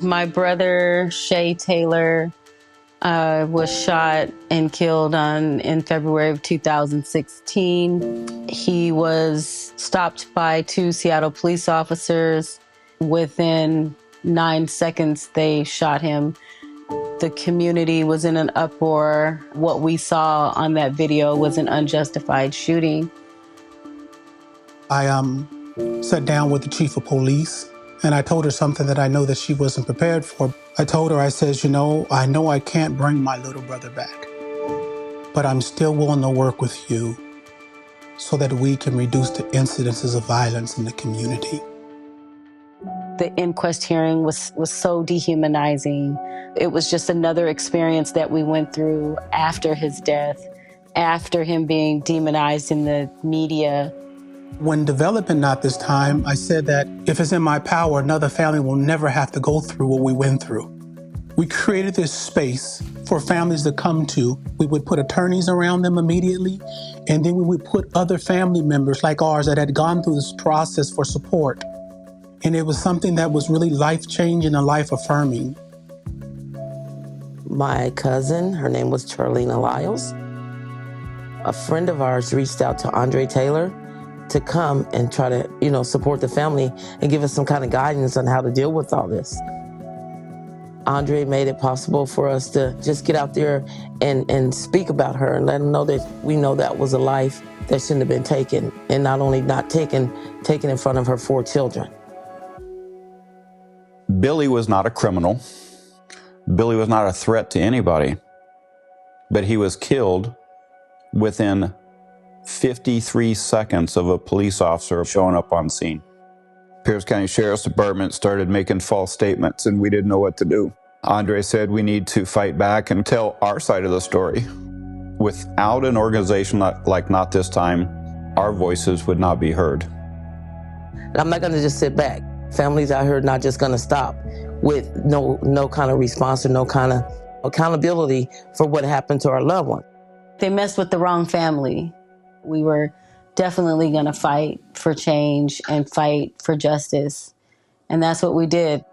My brother, Shay Taylor, was shot and killed in February of 2016. He was stopped by 2 Seattle police officers. Within 9 seconds, they shot him. The community was in an uproar. What we saw on that video was an unjustified shooting. I sat down with the chief of police, and I told her something that I know that she wasn't prepared for. I told her, I says, I know I can't bring my little brother back, but I'm still willing to work with you so that we can reduce the incidences of violence in the community. The inquest hearing was so dehumanizing. It was just another experience that we went through after his death, after him being demonized in the media. When developing Not This Time, I said that if it's in my power, another family will never have to go through what we went through. We created this space for families to come to. We would put attorneys around them immediately, and then we would put other family members like ours that had gone through this process for support. And it was something that was really life-changing and life-affirming. My cousin, her name was Charlena Lyles. A friend of ours reached out to Andre Taylor to come and try to, support the family and give us some kind of guidance on how to deal with all this. Andre made it possible for us to just get out there and speak about her and let them know that we know that was a life that shouldn't have been taken, and not only not taken in front of her 4 children. Billy was not a criminal. Billy was not a threat to anybody, but he was killed within 53 seconds of a police officer showing up on scene. Pierce County Sheriff's Department started making false statements, and we didn't know what to do. Andre said we need to fight back and tell our side of the story. Without an organization like Not This Time, our voices would not be heard. I'm not going to just sit back. Families out here are not just going to stop with no kind of response or no kind of accountability for what happened to our loved one. They messed with the wrong family. We were definitely going to fight for change and fight for justice. And that's what we did.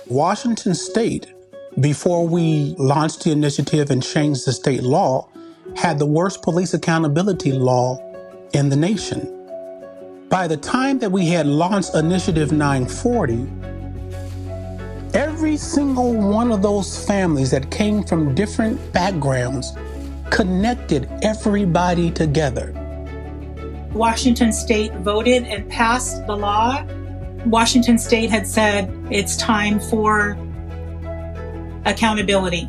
Washington State, before we launched the initiative and changed the state law, had the worst police accountability law in the nation. By the time that we had launched Initiative 940, every single one of those families that came from different backgrounds connected everybody together. Washington State voted and passed the law. Washington State had said it's time for accountability.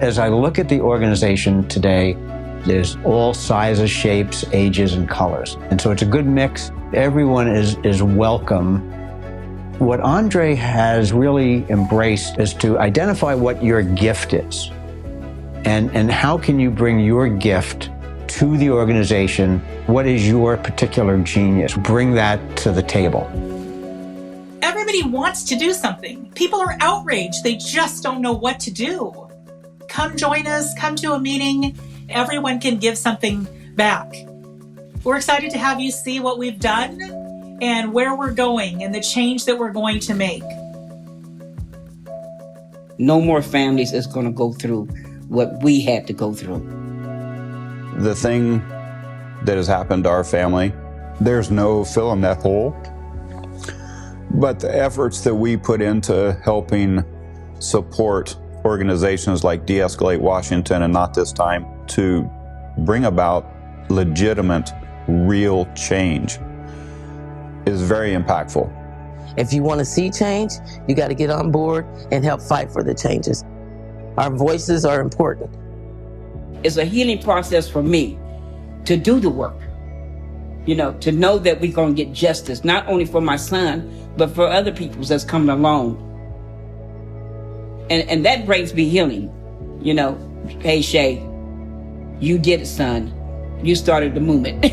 As I look at the organization today, there's all sizes, shapes, ages, and colors. And so it's a good mix. Everyone is welcome. What Andre has really embraced is to identify what your gift is. And how can you bring your gift to the organization? What is your particular genius? Bring that to the table. Everybody wants to do something. People are outraged. They just don't know what to do. Come join us, come to a meeting. Everyone can give something back. We're excited to have you see what we've done and where we're going and the change that we're going to make. No more families is going to go through what we had to go through. The thing that has happened to our family, there's no filling that hole. But the efforts that we put into helping support organizations like De-Escalate Washington and Not This Time to bring about legitimate, real change is very impactful. If you want to see change, you got to get on board and help fight for the changes. Our voices are important. It's a healing process for me to do the work, to know that we're going to get justice, not only for my son, but for other people that's coming along. And that brings me healing. Hey, Shay, you did it, son. You started the movement.